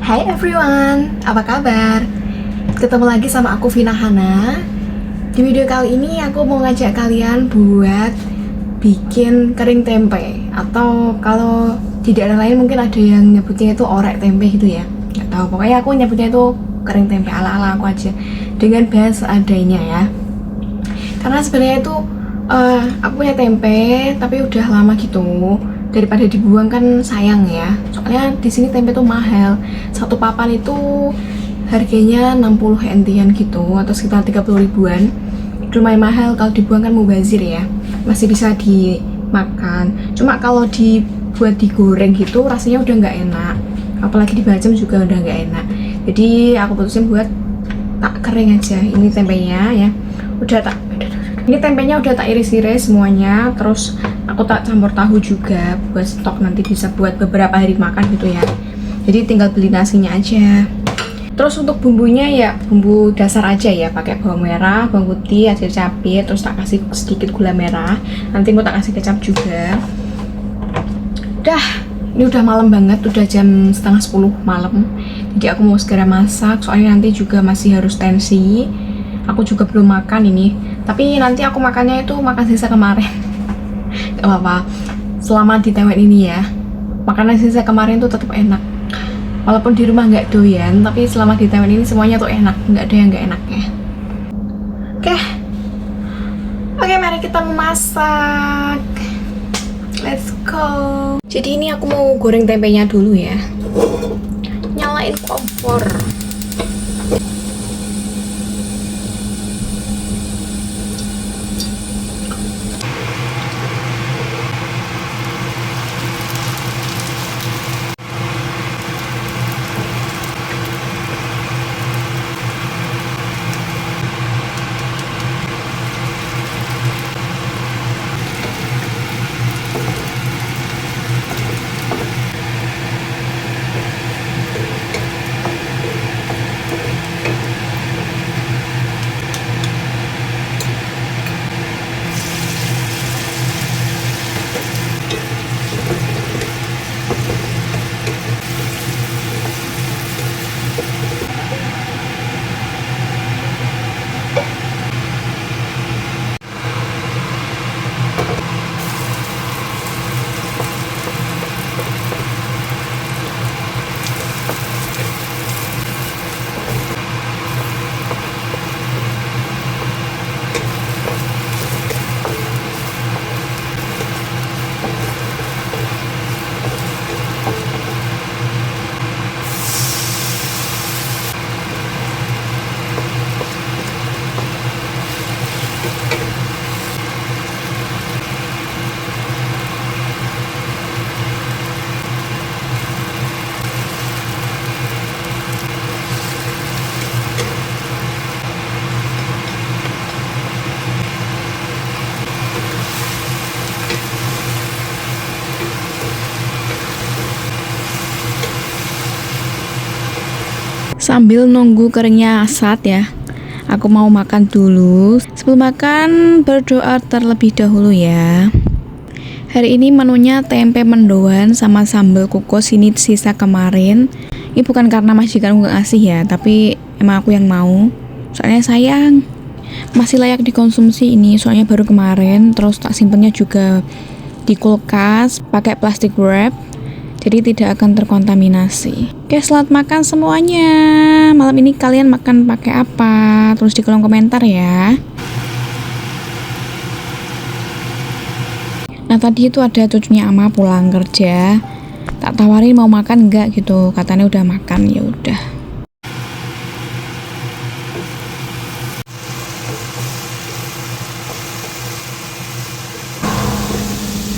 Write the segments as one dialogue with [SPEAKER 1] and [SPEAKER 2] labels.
[SPEAKER 1] Hai everyone, apa kabar? Ketemu lagi sama aku Vina Hana. Di video kali ini aku mau ngajak kalian buat bikin kering tempe. Atau kalau di daerah lain mungkin ada yang nyebutnya itu orek tempe gitu ya. Gak tahu, pokoknya aku nyebutnya itu kering tempe ala-ala aku aja, dengan bahasa adanya ya. Karena sebenarnya itu aku punya tempe tapi udah lama gitu, daripada dibuang kan sayang ya. Soalnya di sini tempe tuh mahal, satu papan itu harganya 60 entian gitu atau sekitar 30 ribuan. Lumayan mahal, kalau dibuang kan mubazir ya, masih bisa dimakan. Cuma kalau dibuat digoreng gitu rasanya udah nggak enak, apalagi dibacem juga udah nggak enak. Jadi aku putusin buat tak kering aja. Ini tempenya ya, ini tempenya udah tak iris-iris semuanya, terus aku tak campur tahu juga buat stok nanti bisa buat beberapa hari makan gitu ya. Jadi tinggal beli nasinya aja. Terus untuk bumbunya ya bumbu dasar aja ya, pakai bawang merah, bawang putih, air cabai, terus tak kasih sedikit gula merah. Nanti mau tak kasih kecap juga. Dah, ini udah malam banget, udah jam setengah 10 malam. Jadi aku mau segera masak, soalnya nanti juga masih harus tensi. Aku juga belum makan ini, tapi nanti aku makannya itu makan sisa kemarin. Gak apa-apa, selama di Taiwan ini ya, makanan sisa kemarin tuh tetap enak. Walaupun di rumah nggak doyan, tapi selama di Taiwan ini semuanya tuh enak, nggak ada yang nggak enaknya. Oke, mari kita memasak. Let's go. Jadi ini aku mau goreng tempenya dulu ya. Nyalain kompor. Sambil nunggu keringnya asat ya, aku mau makan dulu. Sebelum makan, berdoa terlebih dahulu ya. Hari ini menunya tempe mendoan sama sambal kukus, ini sisa kemarin. Ini bukan karena majikan nggak ngasih ya, tapi emang aku yang mau. Soalnya sayang, masih layak dikonsumsi ini, soalnya baru kemarin. Terus tak simpennya juga di kulkas, pakai plastik wrap, jadi tidak akan terkontaminasi. Oke, selamat makan semuanya. Malam ini kalian makan pakai apa? Tulis di kolom komentar ya. Nah, tadi itu ada cucunya Ama pulang kerja. Tak tawarin mau makan enggak gitu. Katanya udah makan, ya udah.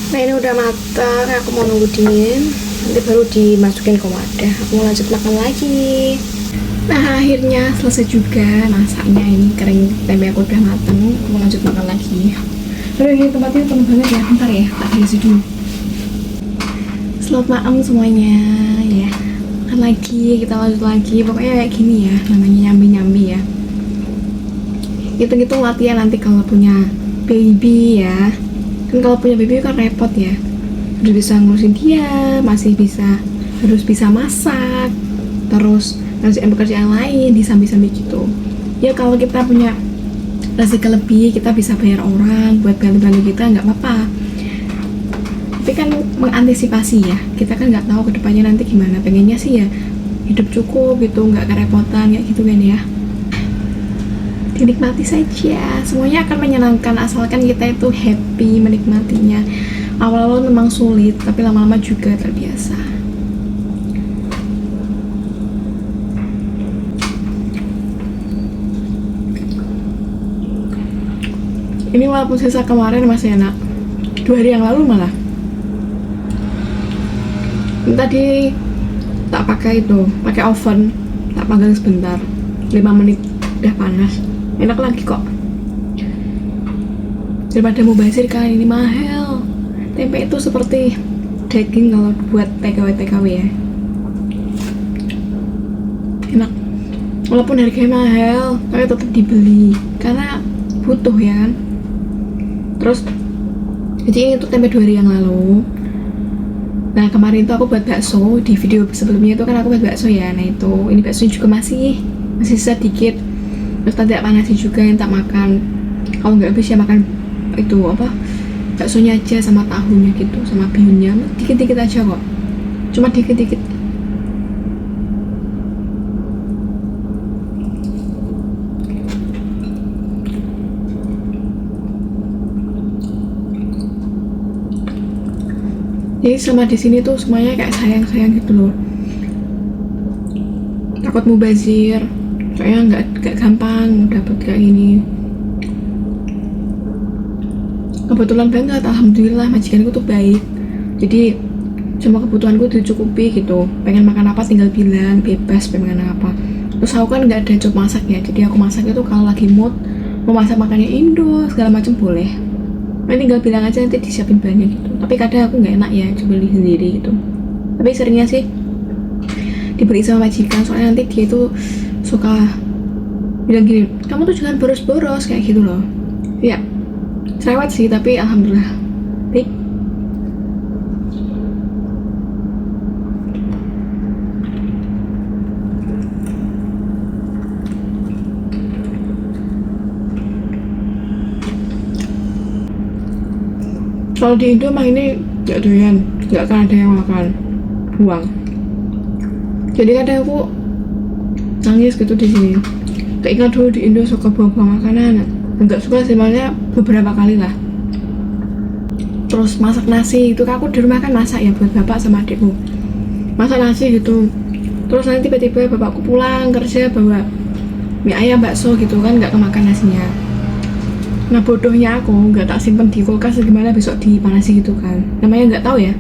[SPEAKER 1] Nah, ini udah matang, aku mau nunggu dingin, nanti baru dimasukin ke wadah. Aku mau lanjut makan lagi. Nah, akhirnya selesai juga masaknya. Ini kering tempe aku udah matang, aku mau lanjut makan lagi. Aduh, ini tempatnya penuh banget ya, bentar ya, tak hiasi dulu. Selamat malam semuanya ya. Makan lagi, kita lanjut lagi. Pokoknya kayak gini ya, namanya nyambi-nyambi ya. Hitung-hitung latihan nanti kalau punya baby ya. Kan kalau punya baby kan repot ya, harus bisa ngurusin dia, masih harus bisa masak, terus pekerjaan lain di samping-samping gitu. Ya kalau kita punya rezeki lebih, kita bisa bayar orang buat bantu-bantu kita, nggak apa-apa. Tapi kan mengantisipasi ya, kita kan nggak tahu kedepannya nanti gimana. Pengennya sih ya hidup cukup gitu, nggak kerepotan kayak gitu kan ya. Dinikmati saja, semuanya akan menyenangkan asalkan kita itu happy menikmatinya. Awal-awal memang sulit, tapi lama-lama juga terbiasa. Ini walaupun sisa kemarin masih enak, 2 hari yang lalu malah. Ini tadi tak pakai itu, pakai oven, tak panggang sebentar, 5 menit udah panas, enak lagi kok. Daripada mubazir kan, ini mahal. Tempe itu seperti daging kalau buat TKW ya. Enak, walaupun harganya mahal, tapi tetap dibeli karena butuh ya kan. Terus jadi ini tuh tempe 2 hari yang lalu. Nah kemarin tuh aku buat bakso, di video sebelumnya itu kan aku buat bakso ya. Nah itu, ini baksonya juga masih sisa dikit. Terus tadi tak panasi juga yang tak makan. Kalau nggak habis ya makan itu apa, baksonya aja sama tahunya gitu, sama bihunnya dikit-dikit aja kok, cuma dikit-dikit. Jadi sama di sini tuh semuanya kayak sayang-sayang gitu loh. Takut mubazir, soalnya nggak gampang dapet kayak gini. Kebetulan banget, alhamdulillah majikanku tuh baik. Jadi semua kebutuhanku dicukupi gitu. Pengen makan apa tinggal bilang, bebas pengen apa. Terus aku kan nggak ada job masak ya, jadi aku masak itu kalau lagi mood mau masak makannya Indo segala macam boleh. Nah, tinggal bilang aja nanti disiapin banyak gitu. Tapi kadang aku nggak enak ya coba beli sendiri gitu. Tapi seringnya sih dibeli sama majikan, soalnya nanti dia itu suka bilang gini, kamu tuh jangan boros-boros kayak gitu loh. Ya cerewet sih, tapi alhamdulillah baik. Kalau di Indo mah ini gak doyan, gak akan ada yang makan, buang. Jadi kadang aku nangis gitu di sini. Keingat dulu di Indo suka buang-buang makanan. Enggak suka sih, makanya beberapa kali lah. Terus masak nasi itu, aku di rumah kan masak ya buat bapak sama adikku. Masak nasi gitu. Terus nanti tiba-tiba bapakku pulang kerja bawa mie ayam bakso gitu kan, nggak kemakan nasinya. Nah bodohnya aku nggak tak simpen di kulkas, gimana besok dipanasi gitu kan, namanya nggak tahu ya.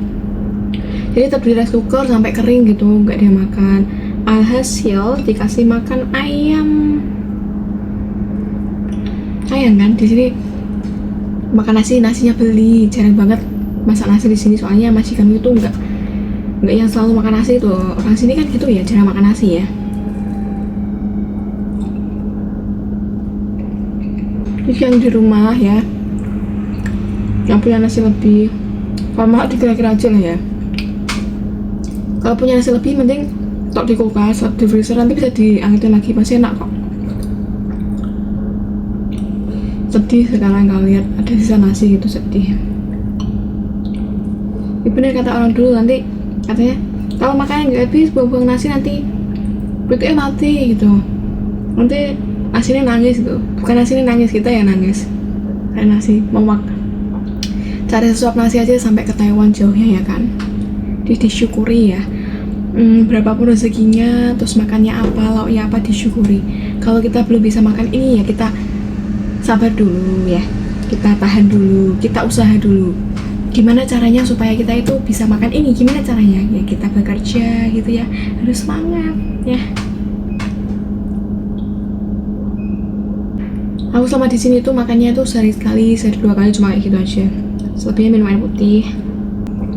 [SPEAKER 1] Jadi tetap di rice cooker sampai kering gitu, nggak dia makan. Alhasil dikasih makan ayam kan. Di sini makan nasinya beli, jarang banget masak nasi di sini, soalnya majikan itu nggak yang selalu makan nasi itu. Orang sini kan gitu ya, jarang makan nasi ya. Jadi yang di rumah ya, yang punya nasi lebih, kalau mau dikira-kira aja lah ya. Kalau punya nasi lebih, mending tok di kulkas, di freezer, nanti bisa diangetin lagi, masih enak kok. Sedih sekarang kalau lihat ada sisa nasi gitu, sedih. Ya bener kata orang dulu, nanti katanya kalau makannya nggak habis, buang-buang nasi nanti perutnya mati gitu. Nanti nasinya nangis gitu, bukan nasinya nangis, kita ya nangis karena nasi mau makan. Cari sesuap nasi aja sampai ke Taiwan jauhnya ya kan. Disyukuri ya, berapapun rezekinya, terus makannya apa, lauknya apa, disyukuri. Kalau kita belum bisa makan ini ya kita sabar dulu ya, kita tahan dulu, kita usaha dulu. Gimana caranya supaya kita itu bisa makan ini, gimana caranya ya, kita bekerja gitu ya, harus semangat ya. Aku selama di sini tuh makannya tuh sehari sekali, sehari 2 kali, cuma kayak gitu aja. Selebihnya minum air putih.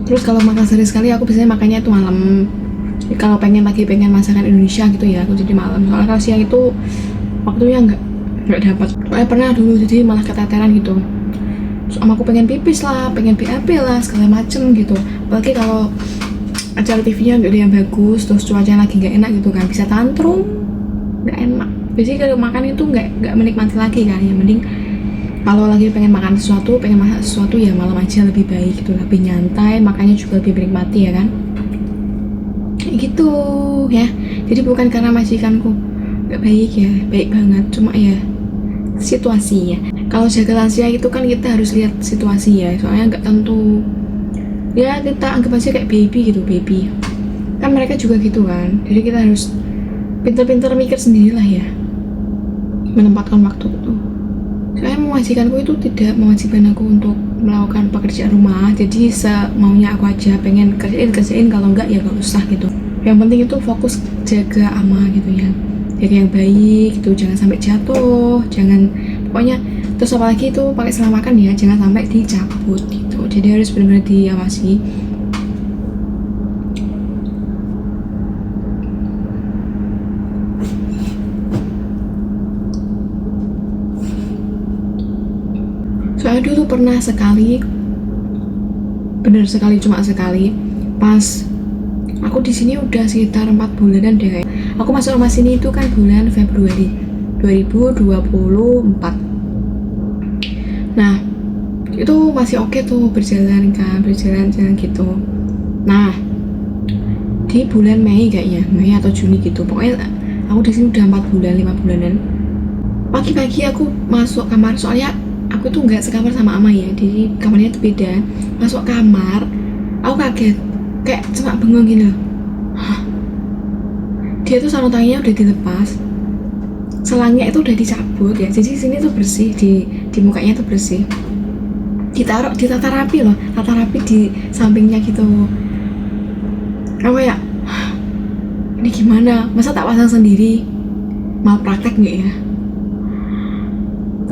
[SPEAKER 1] Terus kalau makan sehari sekali, aku biasanya makannya tuh malam. Jadi kalau pengen masakan Indonesia gitu ya, aku jadi malam. Soalnya kalau siang itu waktunya nggak dapat. Pernah dulu jadi malah keteteran gitu. Terus aku pengen pipis lah, pengen BAB lah, segala macem gitu. Apalagi kalau acara TV-nya nggak ada yang bagus, terus cuaca lagi nggak enak gitu kan, bisa tantrum, nggak enak. Jadi kalau makan itu nggak menikmati lagi kan, yang mending kalau lagi pengen makan sesuatu, pengen masak sesuatu ya malam aja lebih baik gitu, lebih nyantai, makannya juga lebih menikmati ya kan, kayak gitu ya. Jadi bukan karena majikanku nggak baik ya, baik banget, cuma ya situasi ya. Kalau jaga lansia itu kan kita harus lihat situasi ya, soalnya nggak tentu ya, kita anggap aja kayak baby gitu, baby kan mereka juga gitu kan. Jadi kita harus pintar-pintar mikir sendirilah ya, menempatkan waktu itu. Soalnya majikanku itu tidak mewajibkan aku untuk melakukan pekerjaan rumah, jadi semaunya aku aja, pengen kerjain, kalau enggak ya gak usah gitu. Yang penting itu fokus jaga ama gitu ya, jaga yang baik gitu, jangan sampai jatuh, jangan, pokoknya. Terus apalagi itu pakai selang makan ya, jangan sampai dicabut gitu, jadi harus benar-benar diawasi. Soalnya dulu pernah sekali, bener sekali, cuma sekali, pas aku di sini udah sekitar 4 bulanan deh. Aku masuk rumah sini itu kan bulan Februari 2024. Nah, itu masih oke tuh, berjalan gitu. Nah, di bulan Mei kayaknya, Mei atau Juni gitu. Pokoknya aku di sini udah 4 bulan, 5 bulanan. Pagi-pagi aku masuk kamar, soalnya aku tuh nggak sekamar sama ama ya, jadi kamarnya tuh beda. Masuk kamar, aku kaget, kayak cuma bengong gini loh. Hah? Dia tuh sarung tangannya udah dilepas, selangnya itu udah dicabut ya, jadi sini tuh bersih, di mukanya tuh bersih, ditaruh, ditata rapi loh, tata rapi di sampingnya gitu. Apa ya, ini gimana, masa tak pasang sendiri, mau praktek nggak ya?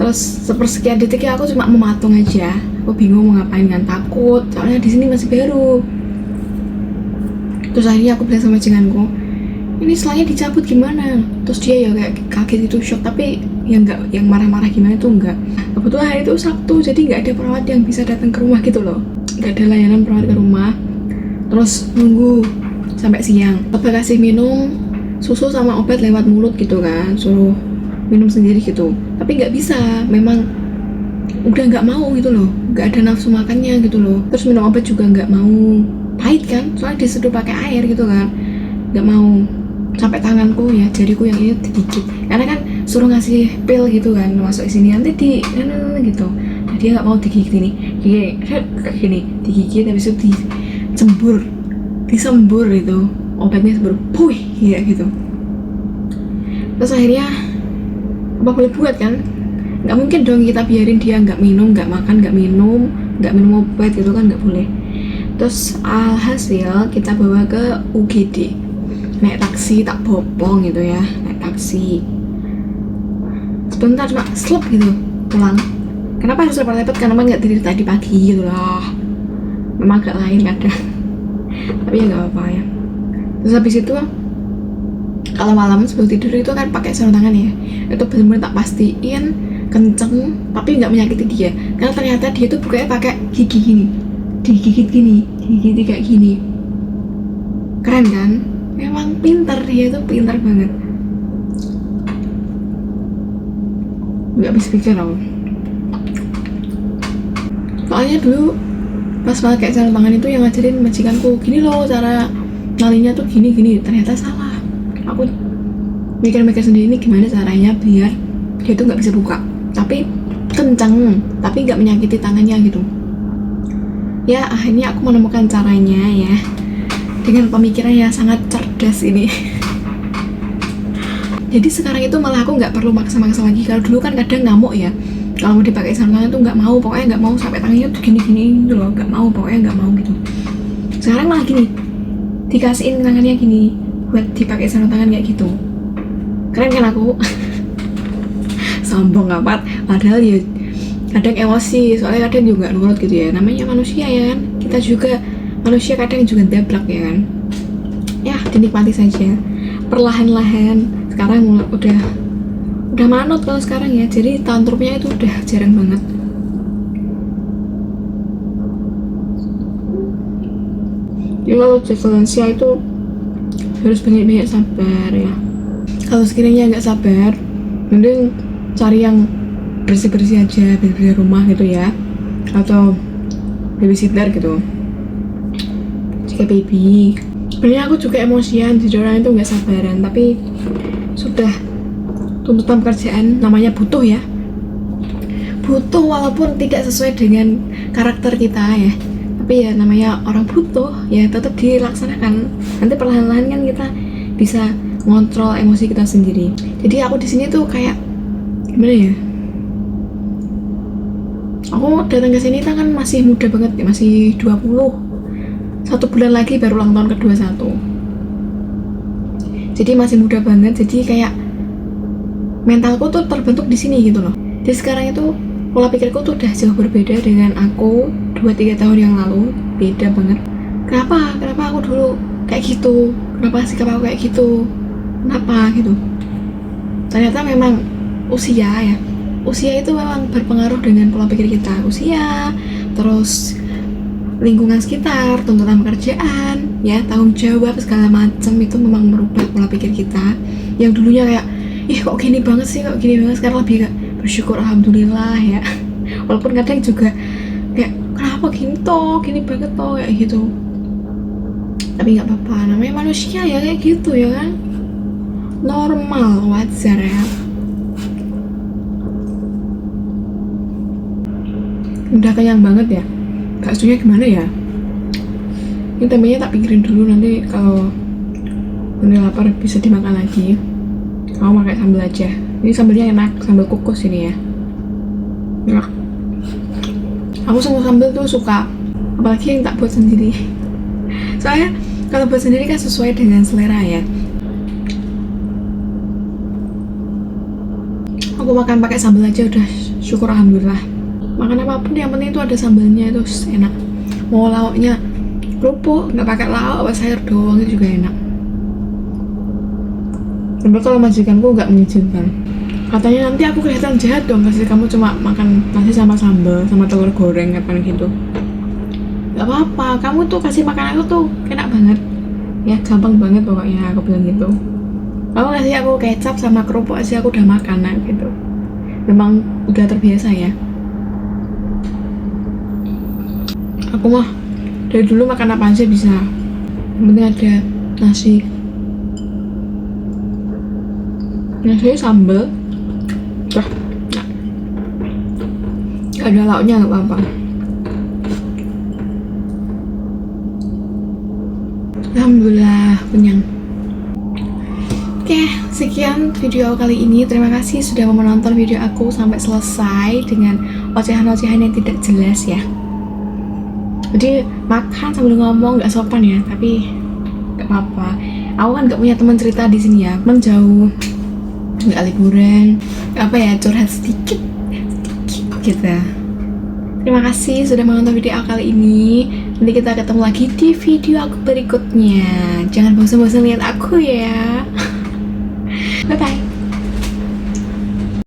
[SPEAKER 1] Terus sepersekian detik ya aku cuma mematung aja, aku bingung mau ngapain kan, takut soalnya di sini masih baru. Terus akhirnya aku bilang sama majikanku, ini selangnya dicabut gimana? Terus dia ya kayak kaget itu, shock, tapi yang nggak, yang marah-marah gimana tuh enggak. Kebetulan hari itu Sabtu, jadi nggak ada perawat yang bisa datang ke rumah gitu loh, nggak ada layanan perawat ke rumah. Terus nunggu sampai siang, Bapak kasih minum susu sama obat lewat mulut gitu kan, suruh minum sendiri gitu, tapi nggak bisa, memang udah nggak mau gitu loh, nggak ada nafsu makannya gitu loh. Terus minum obat juga nggak mau, pahit kan, soalnya diseduh pakai air gitu kan, nggak mau. Sampai tanganku ya, jariku yang ini digigit, karena kan suruh ngasih pil gitu kan, masuk di sini nanti di gitu. Nah, dia nggak mau digigit ini, gini digigit, habis itu disembur itu obatnya, sembur, puih ya gitu. Terus akhirnya apa boleh buat kan, nggak mungkin dong kita biarin dia nggak minum, nggak makan, nggak minum obat gitu kan, nggak boleh. Terus alhasil kita bawa ke UGD, naik taksi, tak bopong gitu ya, naik taksi sebentar cuma slep gitu pulang. Kenapa harus repot-repot, karena memang nggak dari tadi pagi gitu loh, memang agak lain kadang tapi ya nggak apa-apa ya. Terus habis itu kalau malam sebelum tidur itu kan pakai sarung tangan ya, itu benar-benar tak pastiin kenceng tapi nggak menyakiti dia, karena ternyata dia tuh bukanya pakai gigi gini, digigit gini, digigit kayak gini. Keren kan, memang pintar, dia tuh pintar banget, nggak habis pikir loh. Soalnya dulu pas pakai sarung tangan itu yang ngajarin majikanku, gini loh cara nalinya tuh gini, ternyata salah. Aku mikir-mikir sendiri, ini gimana caranya biar dia tuh nggak bisa buka tapi kencang, tapi nggak menyakiti tangannya gitu ya. Akhirnya aku menemukan caranya ya, dengan pemikiran yang sangat cerdas ini. Jadi sekarang itu malah aku nggak perlu maksa-maksa lagi. Kalau dulu kan kadang ngamuk ya, kalau mau dipakai sarung tangan tuh nggak mau, pokoknya nggak mau, sampai tangannya tuh gini-gini gitu loh, nggak mau, pokoknya nggak mau gitu. Sekarang malah gini, dikasihin tangannya gini buat dipakai sarung tangan kayak gitu. Keren kan aku? Sombong amat, padahal ya kadang emosi, soalnya kadang juga nurut gitu ya, namanya manusia ya kan, kita juga manusia kadang juga dablak ya kan. Ya dinikmati saja perlahan-lahan. Sekarang udah manut kalau sekarang ya, jadi tantrumnya itu udah jarang banget. Jadi kalau jadi lansia itu harus banyak-banyak sabar ya. Kalau sekiranya nggak sabar, mending cari yang bersih-bersih aja, bersih rumah gitu ya, atau babysitter gitu jika baby. Sebenarnya aku juga emosian, jadi orang itu nggak sabaran, tapi sudah tuntutan pekerjaan, namanya butuh ya, butuh walaupun tidak sesuai dengan karakter kita ya, tapi ya namanya orang butuh ya tetap dilaksanakan. Nanti perlahan-lahan kan kita bisa ngontrol emosi kita sendiri. Jadi aku di sini tuh kayak gimana ya, aku datang ke sini kan masih muda banget ya, masih 20, 1 bulan lagi baru ulang tahun ke-21. Jadi masih muda banget, jadi kayak mentalku tuh terbentuk di sini gitu loh. Jadi sekarang itu pola pikirku tuh udah jauh berbeda dengan aku 2-3 tahun yang lalu, beda banget. Kenapa aku dulu kayak gitu? Kenapa sikap aku kayak gitu? Kenapa gitu? Ternyata memang usia ya. Usia itu memang berpengaruh dengan pola pikir kita. Usia, terus lingkungan sekitar, tuntutan pekerjaan, ya tanggung jawab segala macam itu memang merubah pola pikir kita. Yang dulunya kayak, ih kok gini banget sih, sekarang lebih kayak bersyukur alhamdulillah ya. Walaupun kadang juga kayak kenapa gini banget toh kayak gitu. Tapi nggak apa-apa, namanya manusia ya kayak gitu ya kan. Normal, wajar ya. Udah kenyang banget ya. Baksonya gimana ya? Ini tempenya tak pikirin dulu, nanti kalau nanti lapar bisa dimakan lagi. Aku pakai sambal aja. Ini sambalnya enak, sambal kukus ini ya. Enak. Aku sama sambal tuh suka, apalagi yang tak buat sendiri. Soalnya kalau buat sendiri kan sesuai dengan selera ya. Aku makan pakai sambal aja udah syukur alhamdulillah. Makan apapun yang penting itu ada sambalnya, itu enak. Mau lauknya kerupuk nggak pakai lauk, apa sayur doang itu juga enak. Tapi kalau majikanku nggak mengizinkan, katanya nanti aku kelihatan jahat dong kasih kamu cuma makan nasi sama sambal sama telur goreng kapan gitu. Nggak apa-apa, kamu tuh kasih makan aku tuh enak banget ya, gampang banget pokoknya aku bilang gitu. Kamu kasih aku kecap sama kerupuk aja aku udah makan nah, gitu. Memang udah terbiasa ya. Aku mah dari dulu makan apa aja bisa, yang penting ada nasi sambal udah, gak ada lauknya gak apa-apa. Alhamdulillah kenyang. Oke, sekian video kali ini. Terima kasih sudah menonton video aku sampai selesai dengan ocehan-ocehan yang tidak jelas ya. Jadi makan sambil ngomong nggak sopan ya, tapi nggak apa-apa. Aku kan nggak punya teman cerita di sini ya, menjauh, nggak liburan, apa ya, curhat sedikit gitu. Terima kasih sudah menonton video aku kali ini. Nanti kita ketemu lagi di video aku berikutnya. Jangan bosan-bosan lihat aku ya. Bye bye.